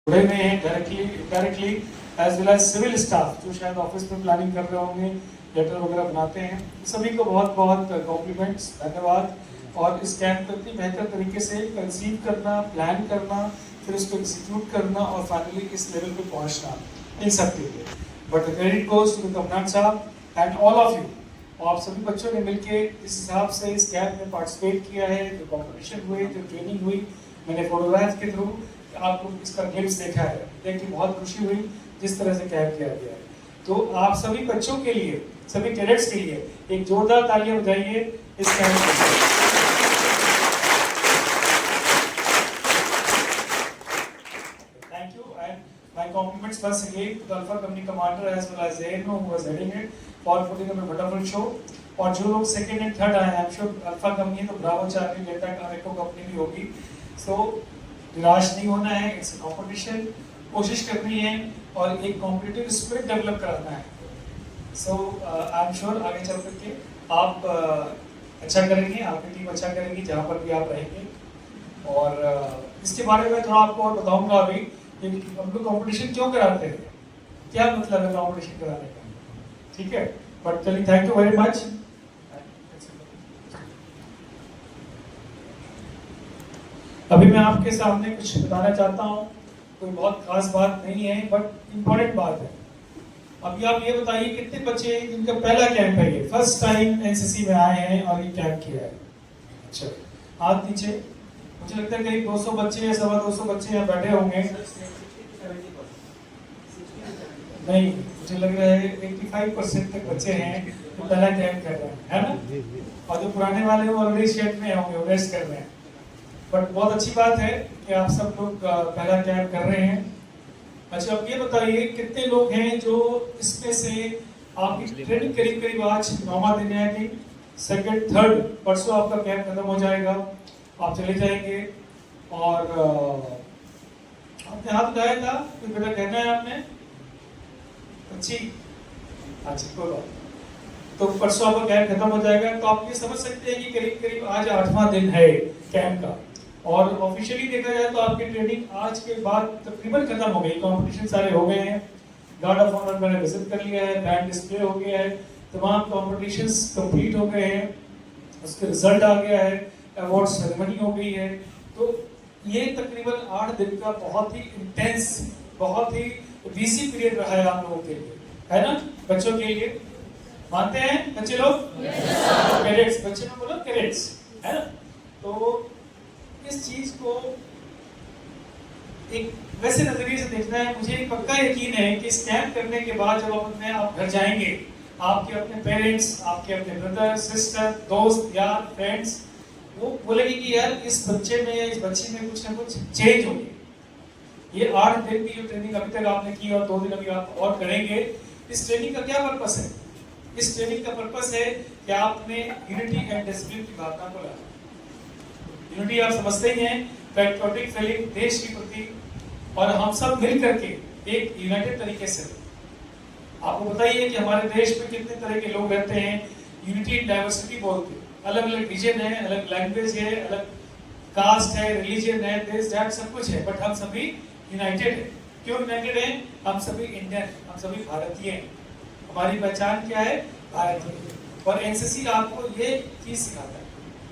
जुड़े हुए हैं directly as well as civil staff जो शायद ऑफिस में प्लानिंग कर रहे होंगे, लेटर वगैरह बनाते हैं, सभी को बहुत बहुत कॉम्प्लीमेंट्स, धन्यवाद। और इस कैंप को इतनी बेहतर तरीके से कंसीव करना, प्लान करना, फिर उसको एग्जीक्यूट करना और फाइनली इस लेवल पे पहुंचना, इन सब के लिए but the credit goes to the Kamalnath साहब एंड ऑल ऑफ यू। आप सभी बच्चों ने मिलके इस हिसाब से इस कैंप में पार्टिसिपेट किया है, जो कॉम्पिटिशन हुए, जो ट्रेनिंग हुई, मैंने फोटोग्राफ के थ्रू आपको इसका ग्लिम्स देखा है, देख के बहुत खुशी हुई जिस तरह से कैंप किया गया है। तो आप सभी बच्चों के लिए, सभी कैडेट्स के लिए एक जोरदार तालियां बजाइए इस कैंप में। Thank you and my compliments once again to the Alpha company commander as well as ANO who was heading it for putting up a wonderful show. और जो लोग सेकंड एंड थर्ड आए, I am sure Alpha company तो Bravo Charlie Delta कामेको company भी होगी। सो निराश नहीं होना है, इट्स कॉम्पिटिशन, कोशिश करनी है और एक कॉम्पिटिटिव स्पिरिट डेवलप कराना है। सो आई एम श्योर आगे चल करके आप अच्छा करेंगे, आपकी टीम अच्छा करेगी जहाँ पर भी आप रहेंगे। और इसके बारे में थोड़ा आपको और बताऊंगा अभी कि हम लोग कॉम्पिटिशन क्यों कराते हैं, क्या मतलब है कॉम्पिटिशन कराने का, ठीक है। बट चलिए, थैंक यू वेरी मच। अभी मैं आपके सामने कुछ बताना चाहता हूँ, कोई बहुत खास बात नहीं है बट इम्पोर्टेंट बात है। अभी आप ये बताइए कितने बच्चे हैं जिनका पहला कैंप है, ये फर्स्ट टाइम एनसीसी में आए हैं और ये कैंप किया है। अच्छा, हाथ नीचे। मुझे लगता है करीब 200 बच्चे या 250 बच्चे यहाँ बैठे होंगे। नहीं, मुझे लग रहा है 85% तक बच्चे हैं जो पहला कैंप कर रहे हैं, है ना। और जो पुराने वाले वो ऑलरेडी शेड में होंगे, रेस्ट कर रहे हैं। बट बहुत अच्छी बात है कि आप सब लोग पहला कैंप कर रहे हैं। अच्छा, अब ये बताइए कितने लोग हैं जो इसमें से आपकी ट्रेनिंग करीब करीब आज 9वां दिन है कि सेकंड थर्ड, परसों आपका कैंप खत्म हो जाएगा, आप चले जाएंगे। और आपने हाथ उठाया था, कोई बेटा कहना है आपने? अच्छी, अच्छा कोई बात। तो परसों आपका कैंप खत्म हो जाएगा, तो आप ये समझ सकते हैं कि करीब करीब आज 8वां दिन है कैंप का। और ऑफिशियली देखा जाए तो आपकी ट्रेनिंग आज के बाद तकरीबन खत्म हो गई, कंपटीशन सारे हो गए हैं, गार्ड ऑफ ऑनर मैंने विजिट कर लिया है, बैंड डिस्प्ले हो गया है, तमाम कॉम्पिटिशन्स कंप्लीट हो गए हैं, उसके रिजल्ट आ गया है, अवार्ड सेरेमनी हो गई है। तो ये तकरीबन 8 दिन का बहुत ही इंटेंस, बहुत ही बिजी पीरियड रहा है आप लोगों के लिए, है ना, बच्चों के लिए। मानते हैं बच्चे लोग? कैडेट्स, बच्चे लोग बोलो कैडेट्स, है ना। तो इस चीज को एक वैसे नजरिए से देखना है। मुझे पक्का यकीन है कि इस कैंप करने के बाद जब आप घर जाएंगे, आपके अपने पेरेंट्स, आपके अपने ब्रदर सिस्टर, दोस्त यार फ्रेंड्स, वो बोलेंगे कि यार इस बच्चे में या इस बच्ची में कुछ ना कुछ चेंज हो गया। ये 8 दिन की जो ट्रेनिंग अभी तक आपने की और 2 दिन अभी आप और करेंगे, इस ट्रेनिंग का क्या पर्पस है? इस ट्रेनिंग का पर्पस है कि आपने यूनिटी एंड डिसिप्लिन की भावना को लाना। यूनिटी आप समझते ही हैं, पैट्रियोटिक फीलिंग देश के प्रति, और हम सब मिल करके एक यूनाइटेड तरीके से। आपको पता ही है कि हमारे देश में कितने तरह के लोग रहते हैं, यूनिटी इन डाइवर्सिटी बोलते, अलग अलग रीजन है, अलग लैंग्वेज है, अलग कास्ट है, रिलीजन है, देश जात सब कुछ है, बट हम सभी यूनाइटेड है। क्यों यूनाइटेड है? हम सभी इंडियन, हम सभी भारतीय हैं। हमारी पहचान क्या है? भारतीय। और एनसीसी आपको ये चीज सिखाता है।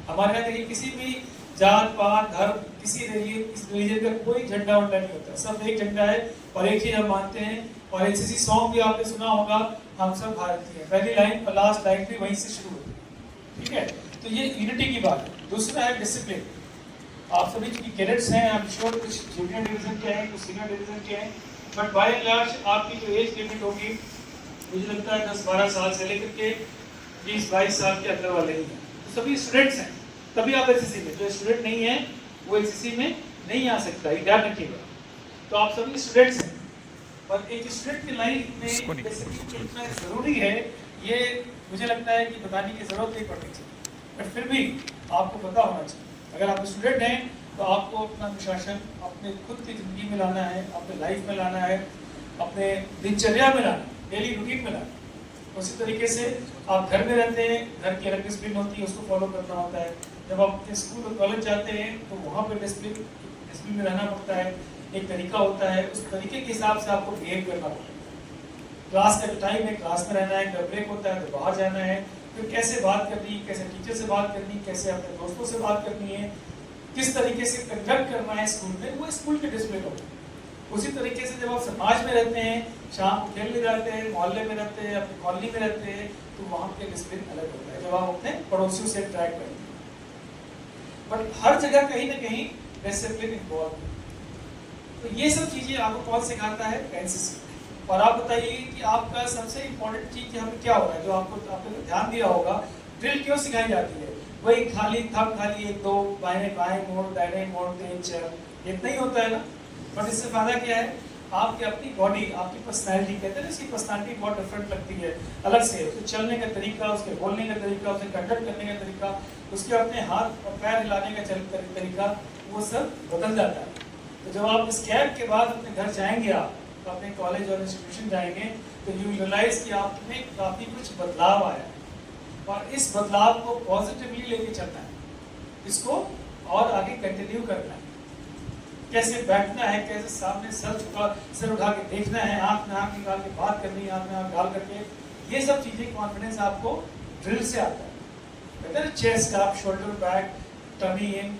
हमारे यहाँ देखिए किसी भी जात पात धर्म, किसी रिलीजन का कोई झंडा वंडा नहीं होता, सब एक झंडा है और एक चीज हम मानते हैं। और एनसीसी सॉन्ग भी आपने सुना होगा, हम सब भारतीय हैं, पहली लाइन और लास्ट लाइन भी वहीं से शुरू होती है, ठीक है। तो ये यूनिटी की बात है। दूसरा है डिसिप्लिन। आप सभी चूंकि कैडेट्स हैं, आई एम श्योर कुछ जूनियर डिवीजन के हैं, कुछ सीनियर डिवीजन के हैं, बट बाय एंड लार्ज आपकी जो एज लिमिट होगी, मुझे लगता है 10-12 साल से लेकर के 20-22 साल के अंदर वाले ही हैं। तो सभी स्टूडेंट्स हैं, तभी आप एनसीसी में, जो स्टूडेंट नहीं है वो एनसीसी में नहीं आ सकता, ये ध्यान रखिएगा। तो आप सभी स्टूडेंट्स हैं और एक स्टूडेंट की लाइफ में कितना जरूरी है, ये मुझे लगता है कि बताने की जरूरत नहीं पड़नी चाहिए, बट फिर भी आपको पता होना चाहिए। अगर आप स्टूडेंट हैं तो आपको अपना अनुशासन अपने खुद की जिंदगी में लाना है, अपने लाइफ में लाना है, अपने दिनचर्या में लाना है, डेली रूटीन में लाना है। उसी तरीके से आप घर में रहते हैं, घर की अलग डिसिप्लिन होती है, उसको फॉलो करना होता है। जब आप स्कूल और कॉलेज जाते हैं तो वहाँ पर डिसिप्लिन में रहना पड़ता है। एक तरीका होता है, उस तरीके के हिसाब से आपको बिहेव करना होता है। क्लास का टाइम है, क्लास में रहना है, अगर ब्रेक होता है तो बाहर जाना है, फिर कैसे बात करनी है, कैसे टीचर से बात करनी है, कैसे अपने दोस्तों से बात करनी है, किस तरीके से कंडक्ट करना है स्कूल में, वो स्कूल के डिसिप्लिन होता है। उसी तरीके से जब आप समाज में रहते हैं, शाम को खेलने जाते हैं, मोहल्ले में रहते हैं, अपनी कॉलोनी में रहते हैं, तो वहाँ के डिसिप्लिन अलग होता है जब आप अपने पड़ोसियों से इंटरेक्ट करते हैं। बट हर जगह कहीं ना कहीं डिसिप्लिन इन्वॉल्व है। तो ये सब चीज़ें आपको कौन सिखाता है? एनसीसी। और आप बताइए कि आपका सबसे इम्पोर्टेंट चीज़ यहाँ पे क्या हो रहा है, जो आपने ध्यान दिया होगा, ड्रिल क्यों सिखाई जाती है? वही खाली थम खाली 1 2 बाएं मोड़, दाहिने मोड़, 3 4, इतना ही होता है ना। बट इससे फायदा क्या है? आपकी अपनी बॉडी, आपकी पर्सनैलिटी, कहते हैं ना, इसकी पर्सनैलिटी बहुत डिफरेंट लगती है, अलग से। उसके चलने का तरीका, उसके बोलने का तरीका, उसके कंडक्ट करने का तरीका, उसके अपने हाथ और पैर हिलाने का तरीका, वो सब बदल जाता है। तो जब आप इस कैब के बाद अपने घर जाएंगे, आप अपने कॉलेज और इंस्टीट्यूशन जाएंगे, तो यू रियलाइज कि आप में काफ़ी कुछ बदलाव आया है और इस बदलाव को पॉजिटिवली लेके चलना है, इसको और आगे कंटिन्यू करना है। कैसे बैठना है, कैसे सामने सर उठा के देखना है, आंख में आंख निकाल के बात करनी है, आंख में आंख डाल करके, ये सब चीजें कॉन्फिडेंस आपको ड्रिल से आता है। Chest up, shoulder back, tummy in,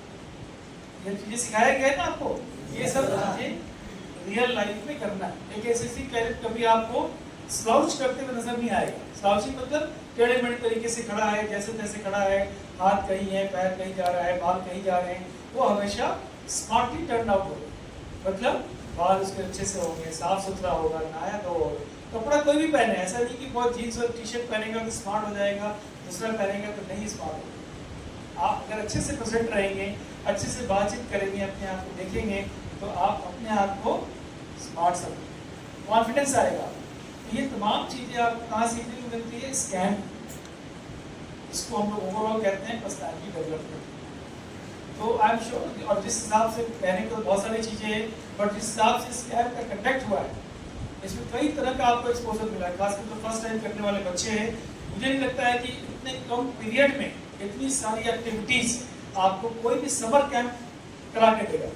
ये चीजें सिखाया गया है ना आपको। ये सब चीजें रियल लाइफ में करना है। एक एसएससी कैडेट कभी आपको स्लाउच करते हुए नजर नहीं आएगा। स्लाउचिंग मतलब टेढ़े मेढ़े तरीके से खड़ा है, जैसे तैसे खड़ा है, हाथ कहीं है, पैर कहीं जा रहा है, बाल कहीं जा रहे हैं, वो हमेशा स्मार्टली टर्न आउट होगा। मतलब बाल उसके अच्छे से होंगे, साफ सुथरा होगा, नहाया तो होगा। कपड़ा कोई भी पहने, ऐसा नहीं कि बहुत जीन्स और टी शर्ट पहनेगा तो स्मार्ट हो जाएगा, दूसरा पहनेगा तो नहीं स्मार्ट होगा। आप अगर अच्छे से प्रेजेंट रहेंगे, अच्छे से बातचीत करेंगे, अपने आप को देखेंगे, तो आप अपने आप को स्मार्ट समझेंगे, कॉन्फिडेंस आएगा। तो ये तमाम चीज़ें आपको कहाँ सीखने को मिलती है? स्कैन। इसको हम लोग ओवरऑल कहते हैं पर्सनैलिटी डेवलपमेंट। तो आई एम श्योर, और जिस हिसाब से कहने को बहुत सारी चीज़ें हैं, बट जिस हिसाब से स्कैन का कंडक्ट हुआ है, इसमें कई तरह का आपको एक्सपोजर मिला है। खासकर जो फर्स्ट टाइम करने वाले बच्चे हैं, मुझे नहीं लगता है कि इतने कम पीरियड में इतनी सारी एक्टिविटीज़ आपको कोई भी समर कैंप करा के देगा।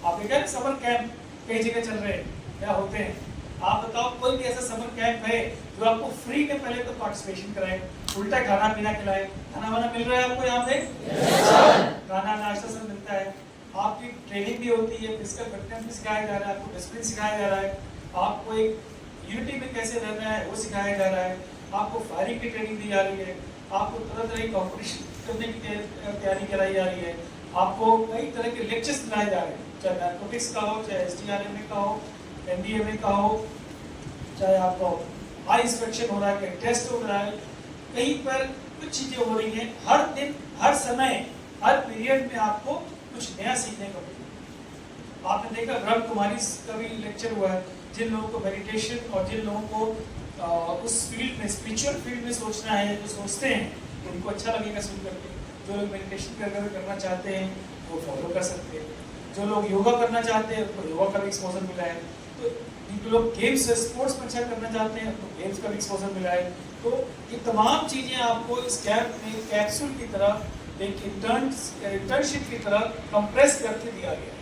आप देखा है समर कैंप कई जगह चल रहे हैं, क्या होते हैं? आप बताओ कोई भी ऐसा समर कैंप है जो आपको फ्री में पहले तो पार्टिसिपेशन कराए, उल्टा खाना पीना खिलाए? खाना वाना मिल रहा है आपको यहाँ पे? खाना नाश्ता सब मिलता है, आपकी ट्रेनिंग भी होती है, फिजिकल फिटनेस भी सिखाया जा रहा है, आपको डिसिप्लिन सिखाया जा रहा है, आपको एक यूनिटी में कैसे रहना है वो सिखाया जा रहा है, आपको फायरिंग की ट्रेनिंग दी जा रही है, आपको तरह तरह की कॉम्पिटिशन करने की तैयारी कराई जा रही है, आपको कई तरह के लेक्चर्स दिलाए जा रहे हैं, चाहे नार्कोटिक्स का हो, चाहे SDRMA का हो, MDMA का हो, चाहे आपको आई इंस्पेक्शन हो रहा है, कहीं टेस्ट हो रहा है, कहीं पर कुछ चीजें हो रही हैं। हर दिन, हर समय, हर पीरियड में आपको कुछ नया सीखने को मिलेगा। आपने देखा ब्रह्म कुमारी का भी लेक्चर हुआ है। जिन लोगों को मेडिटेशन और जिन लोगों को उस फील्ड में, स्पिरिचुअल फील्ड में सोचना है, जो सोचते हैं, उनको अच्छा लगेगा सुन करके। जो लोग मेडिटेशन करना चाहते हैं वो फॉलो कर सकते हैं, जो लोग योगा करना चाहते हैं उनको योगा का भी एक्सपोजर मिला है, तो जो लोग गेम्स स्पोर्ट्स में अच्छा करना चाहते हैं उनको गेम्स का भी एक्सपोजर मिला है। तो ये तमाम चीज़ें आपको इस कैंप में कैप्सूल की तरह, एक इंटर्नशिप की तरह कंप्रेस करके दिया गया है।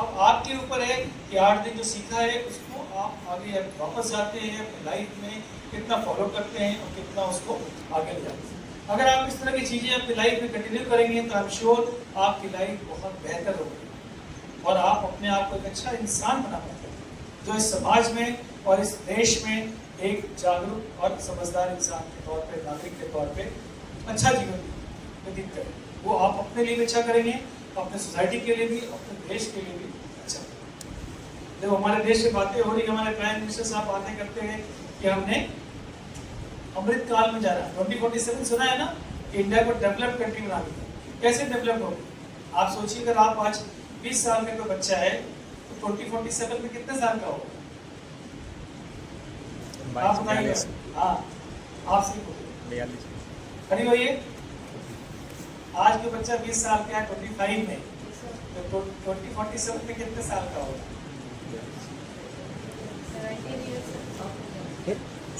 अब आपके ऊपर है कि 8 दिन जो सीखा है उसको आप आगे वापस जाते हैं, अपनी लाइफ में कितना फॉलो करते हैं और कितना उसको आगे ले जाते हैं। अगर आप इस तरह की चीज़ें अपनी लाइफ में कंटिन्यू करेंगे तो आई एम श्योर आपकी लाइफ बहुत बेहतर होगी और आप अपने आप को एक अच्छा इंसान बना पाते हैं, जो इस समाज में और इस देश में एक जागरूक और समझदार इंसान के तौर पे, नागरिक के तौर पे अच्छा जीवन व्यतीत करें। वो आप अपने लिए भी अच्छा करेंगे, अपने सोसाइटी के लिए भी, अपने देश के लिए भी अच्छा। जब हमारे देश की बातें हो रही, हमारे प्राइम मिनिस्टर साहब बातें करते हैं कि हमने अमृत काल में जाना है, 2047 सुना है ना, इंडिया को डेवलप कंट्री बना दिया। कैसे डेवलप होगी? आप सोचिए, अगर आप आज 20 साल का कोई बच्चा है तो 2047 में कितने साल का होगा? आप बताइए। हाँ, आपसे पूछिए। खड़ी होइए। आज जो बच्चा 20 साल का है 25 में, तो 2047 में कितने साल का होगा?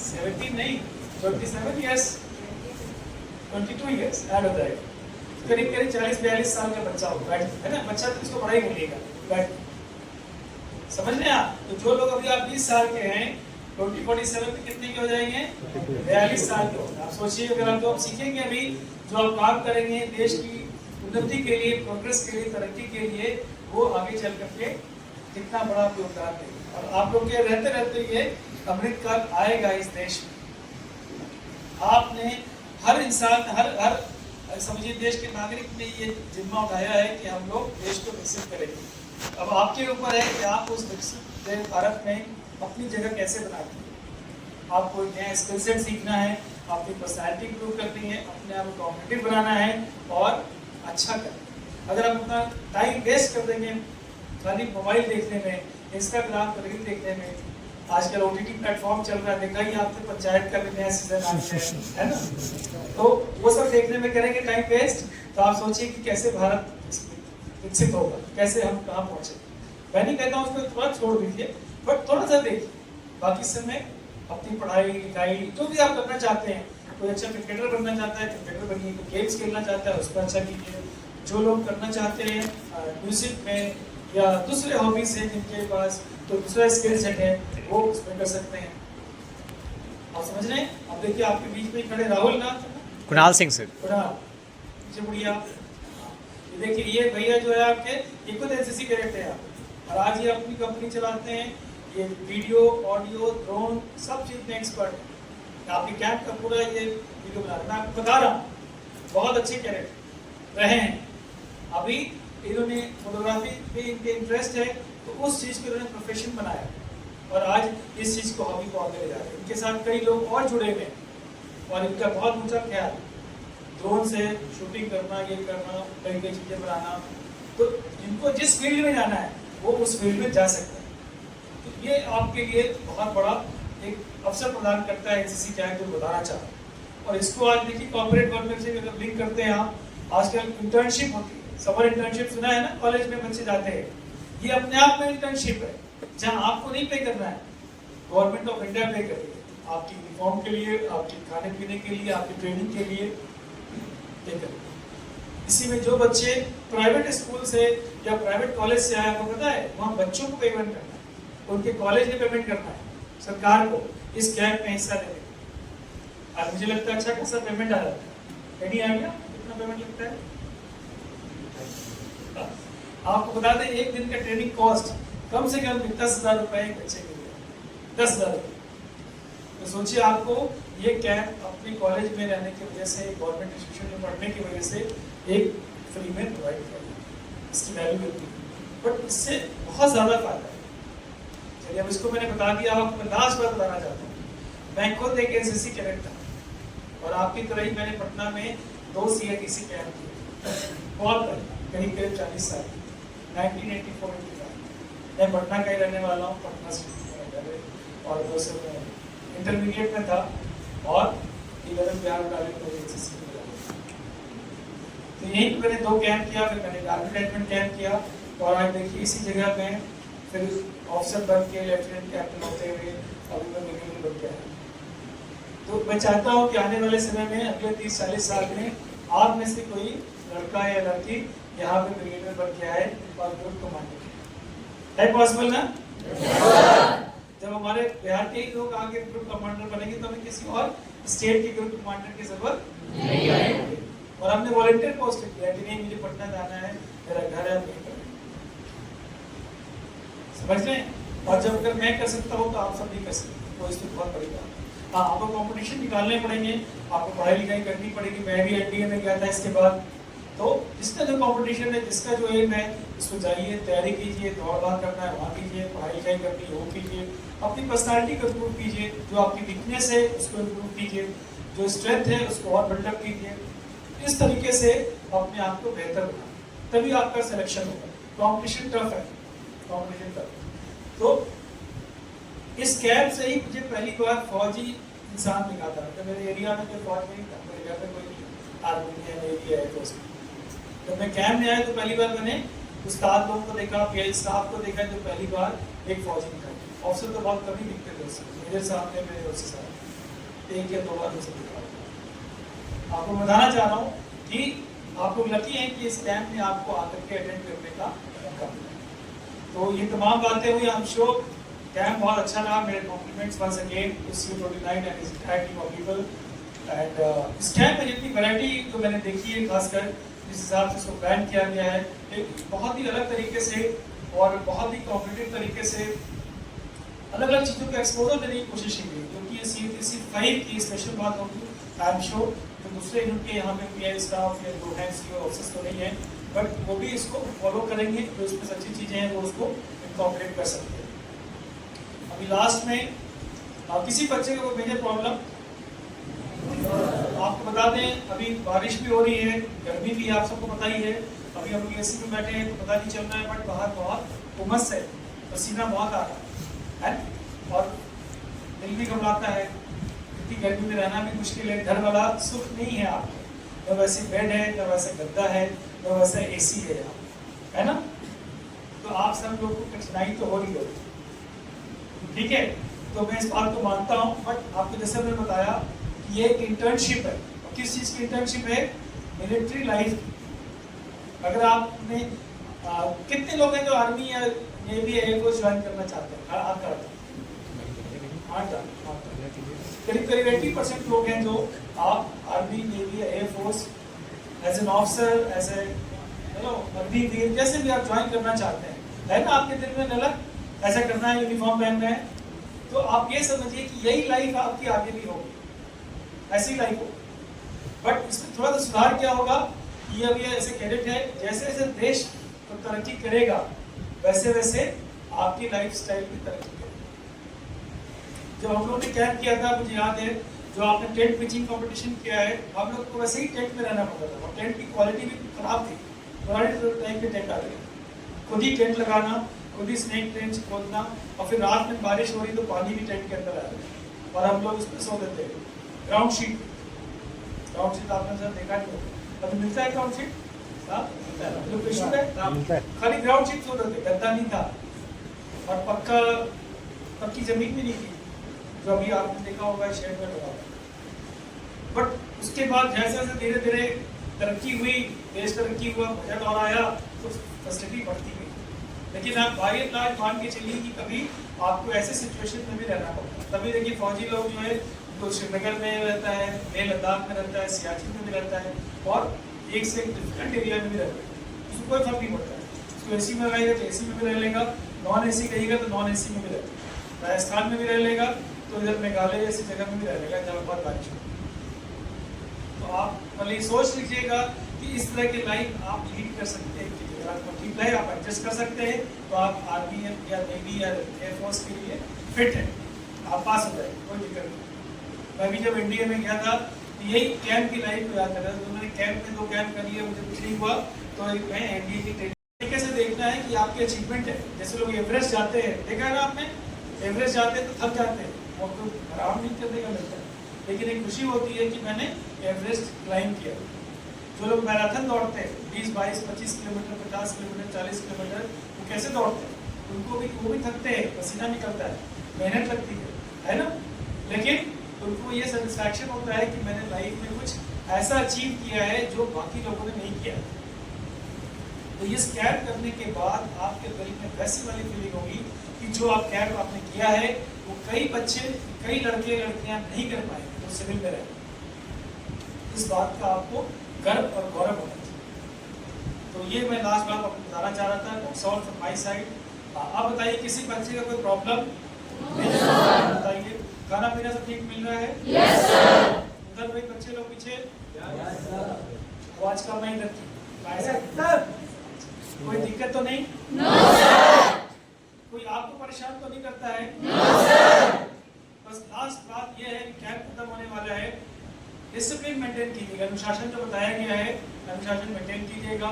17 नहीं, 27 ईयर्स, 22 ईयर्स ऐड हो जाएगा। करीब 40-42 साल का बच्चा होगा, है ना? बच्चा तो इसको बड़ा ही बोलिएगा, समझ रहे हैं आप? तो जो लोग अभी आप 20 साल के हैं 2047 में कितने के हो जाएंगे? 42 साल के होंगे। आप सोचिए अगर आप जो आप सीखेंगे अभी, जो आप काम करेंगे देश की उन्नति के लिए, प्रोग्रेस के लिए, तरक्की के लिए, वो आगे चल करके कितना बड़ा योगदान देगा। और आप लोग के रहते रहते ये अमृत काल आएगा इस देश में। आपने हर इंसान, हर समझिए देश के नागरिक ने ये जिम्मा उठाया है कि हम लोग देश को विकसित करेंगे। अब आपके ऊपर है कि आप उस विकसित भारत में अपनी जगह कैसे बनाते हैं। आपको नया स्किल सेट सीखना है, अपनी पर्सनैलिटी इंप्रूव करनी है, अपने आप को कॉम्पिटिटिव बनाना है और अच्छा करना। अगर आप अपना टाइम वेस्ट कर देंगे खाली मोबाइल देखने में, इंस्टाग्राम पर रील देखने में, आजकल ओटीटी प्लेटफॉर्म चल रहा है, देखा ही आपने पंचायत का भी नया सीजन आ गया है ना, तो वो सब देखने में करेंगे टाइम वेस्ट, तो आप सोचिए कि कैसे भारत विकसित होगा, कैसे हम कहाँ पहुंचे। मैं नहीं कहता हूँ उसको थोड़ा छोड़ दीजिए, बट थोड़ा सा देखिए, बाकी समय अपनी पढ़ाई लिखाई जो भी आप करना चाहते हैं, कोई अच्छा क्रिकेटर बनना चाहता है क्रिकेटर बनिए, कोई गेम्स खेलना चाहता है उसको अच्छा कीजिए, जो लोग करना चाहते हैं म्यूजिक में या दूसरे हॉबीज हैं जिनके पास तो दूसरा स्किल सेट है वो उसमें कर सकते हैं। आप समझ रहे हैं? अब देखिए आपके बीच में खड़े राहुल ना, कुणाल सिंह सर, कुणाल पीछे मुड़िए आप, ये देखिए ये भैया जो है आपके ये खुद एनसीसी कैडेट है आप, और आज ये अपनी कंपनी चलाते हैं, ये वीडियो ऑडियो ड्रोन सब चीज में एक्सपर्ट है। आपके कैंप का पूरा ये वीडियो बना रहे, मैं आपको बता रहा हूँ बहुत अच्छे कैरेक्टर रहे हैं। अभी इन्होंने फोटोग्राफी में इनके इंटरेस्ट है तो उस चीज को इन्होंने प्रोफेशन बनाया और आज इस चीज को हॉबी को आगे ले जा रहे हैं। इनके साथ कई लोग और जुड़े हुए हैं और इनका बहुत ऊंचा ख्याल, ड्रोन से शूटिंग करना, ये करना, कई कई चीजें बनाना, तो जिनको जिस फील्ड में जाना है वो उस फील्ड में जा सकते हैं। तो ये आपके लिए बहुत बड़ा एक अवसर प्रदान करता है एनसीसी क्या है जो बताना चाहता हूँ। और इसको आज देखिए कॉर्पोरेट वर्ल्ड से अगर लिंक करते हैं आप, आजकल इंटर्नशिप होती है, समर इंटर्नशिप सुना है ना, कॉलेज में बच्चे जाते हैं, ये अपने आप में इंटर्नशिप है जहां आपको नहीं पे करना है, गवर्नमेंट ऑफ इंडिया पे करेगी आपकी यूनिफॉर्म के लिए, आपके खाने पीने के लिए, आपकी ट्रेनिंग के लिए पे करेगी। इसी में जो बच्चे प्राइवेट स्कूल से या प्राइवेट कॉलेज से आए, आपको पता है वहाँ बच्चों को पेमेंट करना है, उनके कॉलेज में पेमेंट करना है सरकार को इस कैंप में हिस्सा लेने का। और मुझे लगता है अच्छा खासा पेमेंट आ रहा है, नहीं आएगा? कितना पेमेंट लगता है? आपको बता दें एक दिन का ट्रेनिंग कॉस्ट कम से कम 10,000 रुपए एक बच्चे के लिए, 10,000 रुपए। तो सोचिए आपको ये कैंप अपने कॉलेज में रहने की वजह से, गवर्नमेंट इंस्टीट्यूशन में पढ़ने की वजह से एक फ्री में प्रोवाइड किया, इसकी वैल्यू होती है, बट इससे बहुत ज़्यादा फायदा है। चलिए अब इसको मैंने बता दिया, आपको मैं लास्ट बात बताना चाहता हूँ। मैं खुद एक एनसीसी कैडेट था और आपकी तरह ही मैंने पटना में 2 CITC कैंप किए, बहुत पहले करीब 40 साल 1984-85। मैं पटना का ही रहने वाला हूँ, पटना से और दूसरे इंटरमीडिएट में था और 11 बिहार डाले तो एनसीसी में डाले। तो यहीं पे मैंने 2 कैंप किया, फिर मैंने आर्मी अटैचमेंट कैंप किया और आज देखिए इसी जगह पे फिर ऑफिसर बन के लेफ्टिनेंट कैप्टन होते हुए अभी मैं ब्रिगेडियर बन गया। तो मैं चाहता हूँ कि आने वाले समय में अगले 30-40 साल में आप में से कोई लड़का या लड़की यहाँ पे ब्रिगेडियर बन के आए और ग्रुप कमांडर है। पॉसिबल ना? जब हमारे बिहार के ही लोग आगे ग्रुप कमांडर बनेंगे तो हमें किसी और स्टेट के ग्रुप कमांडर की जरूरत नहीं आएगी। और हमने वॉलंटियर पोस्ट किया कि नहीं मुझे पटना जाना है, मेरा घर है, नहीं करना, समझ रहे हैं? और जब अगर मैं कर सकता हूँ तो आप सब भी कर सकते हैं, तो इसमें बहुत बड़ी बात है। हाँ, आपको कॉम्पिटिशन निकालने पड़ेंगे, आपको पढ़ाई लिखाई करनी पड़ेगी। मैं भी एनडीए में गया था इसके बाद, तो जिसका जो कॉम्पिटिशन है, जिसका जो एम है, उसको जाइए, तैयारी कीजिए, दौड़ भाग करना है वहाँ कीजिए, पढ़ाई लिखाई करनी है वो कीजिए, अपनी पर्सनैलिटी को इम्प्रूव कीजिए, जो आपकी वीकनेस है उसको इम्प्रूव कीजिए, जो स्ट्रेंथ है उसको और बिल्डअप कीजिए। इस तरीके से अपने आप को बेहतर बनाए, तभी आपका सिलेक्शन होगा। कॉम्पिटिशन टफ है, कॉम्पिटिशन टफ। तो इस कैंप से ही मुझे पहली बार फौजी इंसान दिखा था। तो मेरे एरिया में कोई फौज नहीं था, मेरे घर में कोई आर्मी है, नेवी है, तो जब मैं कैंप में आया तो पहली बार मैंने उस्ताद लोगों को देखा, पीएच स्टाफ को देखा, जो पहली बार एक फौजी दिखा। ऑफिसर तो बहुत कभी दिखते थे उससे, मेरे सामने मेरे उसके साथ 1 या 2 बार उसे दिखा। आपको बताना चाह रहा हूँ कि आप लोग लकी हैं कि इस कैंप में आपको आकर के अटेंड करने का मौका मिला। तो ये तमाम बातें हुई। आई एम श्योर कैंप बहुत अच्छा रहा। मेरे compliments once again to CU29 and his entire team of people. And इस कैंप में जितनी वैरायटी जो मैंने देखी है, खासकर जिस हिसाब से इसको प्लान किया गया है, एक बहुत ही अलग तरीके से और बहुत ही कॉम्पिटिटिव तरीके से अलग अलग चीज़ों को एक्सपोजर देने की कोशिश की गई, क्योंकि ये CU5 की स्पेशल बात होगी। आई एम श्योर जो दूसरे यूनिट के यहाँ पे PI स्टाफ या जो है CO ऑफिसर्स तो नहीं है, बट वो भी इसको फॉलो करेंगे, जो इसमें अच्छी चीज़ें हैं वो उसको इनकॉर्पोरेट कर सकते हैं। अभी लास्ट में किसी बच्चे को कोई मेजर प्रॉब्लम आपको बता दें, अभी बारिश भी हो रही है, गर्मी भी आप सबको पता ही है। अभी हम लोग AC में बैठे हैं तो पता नहीं चल रहा है, बट बाहर बहुत उमस है, पसीना बहुत आ रहा है और दिल भी घबराता है, क्योंकि गर्मी में रहना भी मुश्किल है। घर वाला सुख नहीं है आपको, न वैसे बेड है, न वैसे गद्दा है, न वैसे AC है यहाँ, है ना। तो आप सब लोग को कठिनाई तो हो रही होगी, ठीक है। तो मैं इस बात को मानता हूँ, बट आपको जैसे मैंने बताया कि ये एक इंटर्नशिप है। और किस चीज़ की इंटर्नशिप है? Military life. अगर आपने कितने लोग हैं जो आर्मी या नेवी या एयरफोर्स ज्वाइन करना चाहते हैं? करीब करीब 80% लोग हैं जो आप आर्मी, नेवी या airforce as an officer, as a Agniveer, जैसे भी आप ज्वाइन करना चाहते हैं, है ना। आपके दिल में ललक ऐसा करना है, यूनिफॉर्म पहनना है, तो आप ये समझिए कि यही लाइफ आपकी आगे भी होगी, ऐसी लाइफ हो। बट इसमें थोड़ा सा सुधार क्या होगा, ये अभी ऐसे कैडेट है, जैसे जैसे देश तो तरक्की करेगा वैसे वैसे आपकी लाइफ स्टाइल भी तरक्की करेगी। जब हम लोगों ने कैंप किया था, मुझे याद है, जो आपने टेंट पिचिंग कंपटीशन किया है, हम लोग को वैसे ही टेंट में रहना पड़ता था, और टेंट की क्वालिटी भी खराब थी, बड़े टाइम के टेंट आ गए। खुद ही टेंट लगाना, खुद ही स्नेक टेंट खोदना, और फिर रात में बारिश हो रही तो पानी भी टेंट के अंदर आ गया और हम लोग उसमें सो देते हैं। ग्राउंड शीट आपने सर देखा नहीं होगा, अभी मिलता है ग्राउंड शीट, खाली ग्राउंड शीट सो देते, गद्दा नहीं था और पक्की जमीन भी नहीं थी, जो अभी आपने देखा होगा शेड में लगा। बट उसके बाद जैसे जैसे धीरे धीरे तरक्की हुई, देश तरक्की हुआ, बजट और आया, तो फैसिलिटी बढ़ती गई। लेकिन आप बाई एंड लार्ज मान के चलिए कि कभी आपको ऐसे सिचुएशन में भी रहना पड़ता है। तभी देखिए फौजी लोग जो है तो श्रीनगर में रहता है, लेह लद्दाख में रहता है, सियाचिन में भी रहता है, और एक से एक डिफरेंट एरिया में भी रहता है, उसको कोई फर्क नहीं पड़ता है। उसको AC में रहेगा तो AC में भी रह लेगा, नॉन AC कहेगा तो नॉन AC में भी रहेगा, राजस्थान में भी रह लेगा, तो इधर मेघालय जैसी जगह में भी रह लेगा जहाँ बहुत बारिश हो। तो आप पहले सोच लीजिएगा कि इस तरह की लाइफ आप लीड कर सकते हैं। अगर आपको ठीक है, आप एडजस्ट कर सकते हैं, तो आप आर्मी या नेवी या एयरफोर्स के लिए फिट है, आप पास हो जाएंगे, कोई दिक्कत नहीं। मैं भी जब NDA में गया था तो यही कैंप की लाइफ को याद कर रहा था। तो मैंने कैंप में 2 कैंप कर लिए, मुझे कुछ नहीं हुआ, तो मैं NDA की तरीके से देखना है कि आपकी अचीवमेंट है। जैसे लोग एवरेस्ट जाते हैं, देखा है ना आपने, एवरेस्ट जाते हैं तो थक जाते हैं और तो आराम नहीं करने का मिलता है, लेकिन एक खुशी होती है कि मैंने एवरेस्ट क्लाइंब किया। जो लोग मैराथन दौड़ते हैं 20, 22, 25 किलोमीटर, 50 किलोमीटर, 40 किलोमीटर, वो कैसे दौड़ते हैं? उनको भी वो भी थकते हैं, पसीना निकलता है, मेहनत लगती है ना। लेकिन उनको ये सेटिस्फैक्शन होता है कि मैंने लाइफ में कुछ ऐसा अचीव किया है जो बाकी लोगों ने नहीं किया। तो ये कैंप करने के बाद आपके दिल में वैसी वाली फीलिंग होगी कि जो आप कैंप आपने किया है वो कई बच्चे, कई लड़के लड़कियां नहीं कर पाए तो सिविल में रहे। इस बात का आपको गर्व और गौरव होना चाहिए। तो ये मैं लास्ट बात आपको बताना चाह रहा था, सॉल्व फ्रॉम माय साइड। आप बताइए किसी बच्चे का कोई प्रॉब्लम बताइए, खाना पीना सब ठीक मिल रहा है? Yes sir. उधर भाई बच्चे लोग पीछे, यस सर। आवाज कम नहीं रखी, कोई दिक्कत तो नहीं? No sir. कोई आपको परेशान तो नहीं करता है? No sir. बस लास्ट बात ये है कि कैंप खत्म होने वाला है, डिसिप्लिन मेंटेन कीजिएगा, अनुशासन जो बताया गया है अनुशासन मेंटेन कीजिएगा।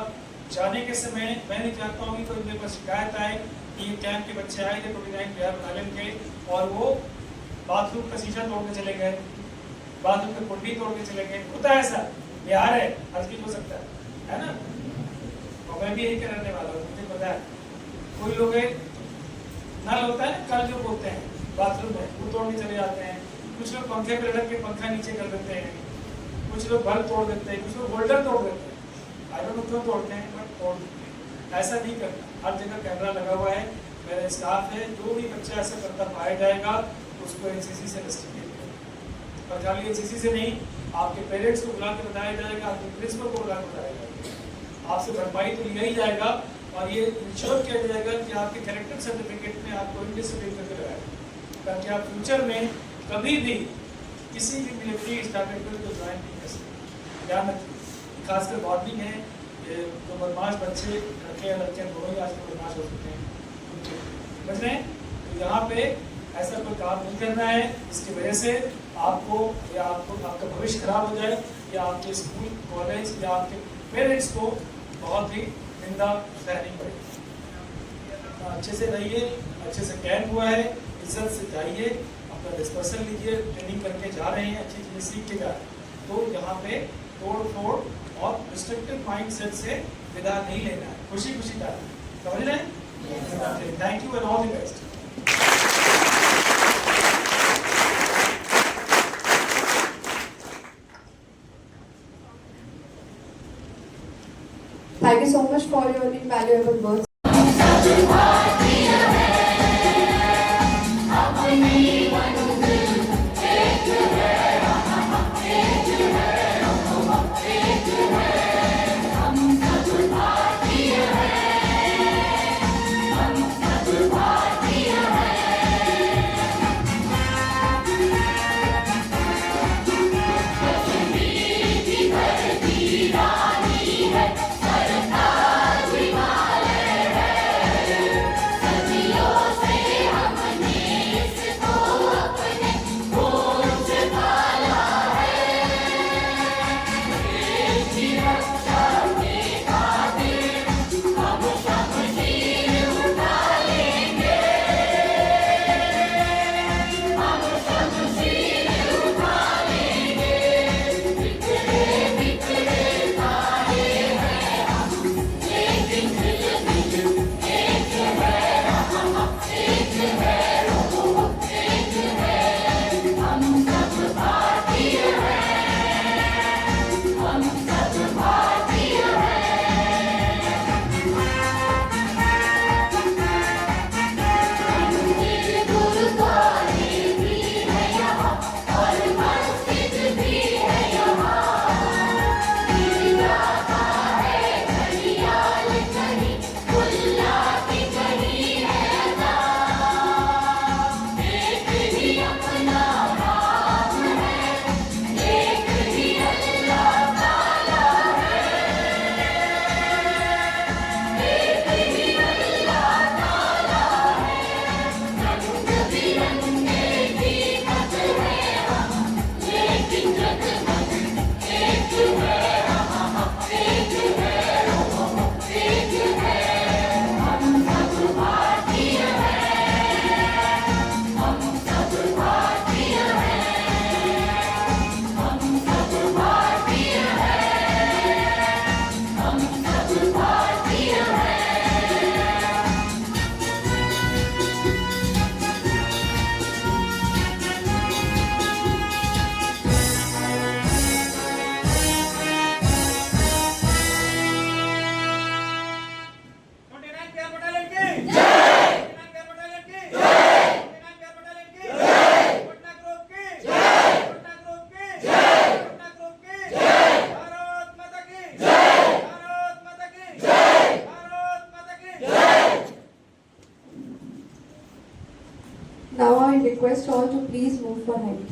जाने के समय मैं नहीं चाहता हूँ कि कोई मेरे पास शिकायत आए कि कैंप के बच्चे आए थे 29 बिहार बटालियन के और वो बाथरूम का शीशा तोड़ के चले गए, बाथरूम की कुंडी तोड़ के चले गए। होता है ऐसा, बिहार है, हर चीज हो सकता है ना। और मैं भी यही करने वाला हूँ, मुझे पता है। कोई लोग नल होता है ना, कल जो बोलते हैं बाथरूम में, वो तोड़ के चले जाते हैं। कुछ लोग पंखे पे लटक के पंखा नीचे कर देते हैं, कुछ लोग बल्ब तोड़ देते हैं, कुछ लोग होल्डर तोड़ देते हैं। आई डोंट नो क्यों तोड़ते हैं, बट तोड़ देते हैं। ऐसा नहीं करना, हर जगह कैमरा लगा हुआ है, मेरा स्टाफ है, जो भी बच्चा ऐसा करता पाया जाएगा उसको एनसीसी से रेस्ट्रिक्ट करेगा। और खाली एनसीसी से नहीं, आपके पेरेंट्स को बुला के बताया जाएगा, आपके प्रिंसिपल को बुला के बताया जाएगा, आपसे भरपाई तो लिया ही जाएगा और ये इंश्योर किया जाएगा कि आपके कैरेक्टर सर्टिफिकेट में आपको इंडिसिप्लिन करके लगाएगा, ताकि आप फ्यूचर में कभी भी किसी भी मिलिट्री स्टैंडर्ड को ज्वाइन नहीं कर सकते। ध्यान रखिए, खासकर वार्निंग है, जो बदमाश बच्चे लड़के या लड़कियाँ दोनों ही आजकल बदमाश हो सकते हैं, समझ रहे हैं? तो यहाँ पे ऐसा कोई काम नहीं करना है इसकी वजह से आपको या आपका भविष्य खराब हो जाए, या आपके स्कूल कॉलेज या आपके पेरेंट्स को बहुत ही निंदा सहनी पड़ेगी। अच्छे से रहिए, अच्छे से कैंप हुआ है, इज्जत से जाइए, अपना डिस्पर्सल लीजिए, ट्रेनिंग करके जा रहे हैं, अच्छी चीज़ें सीख के जा रहे हैं। तो यहाँ पे तोड़ फोड़ और रिस्ट्रिक्टिव माइंडसेट से विदा नहीं लेना है, खुशी खुशी जाना है, समझ रहे हैं? Thank you and all the best. Thank you so much for your invaluable words. Now I request all to please move for height.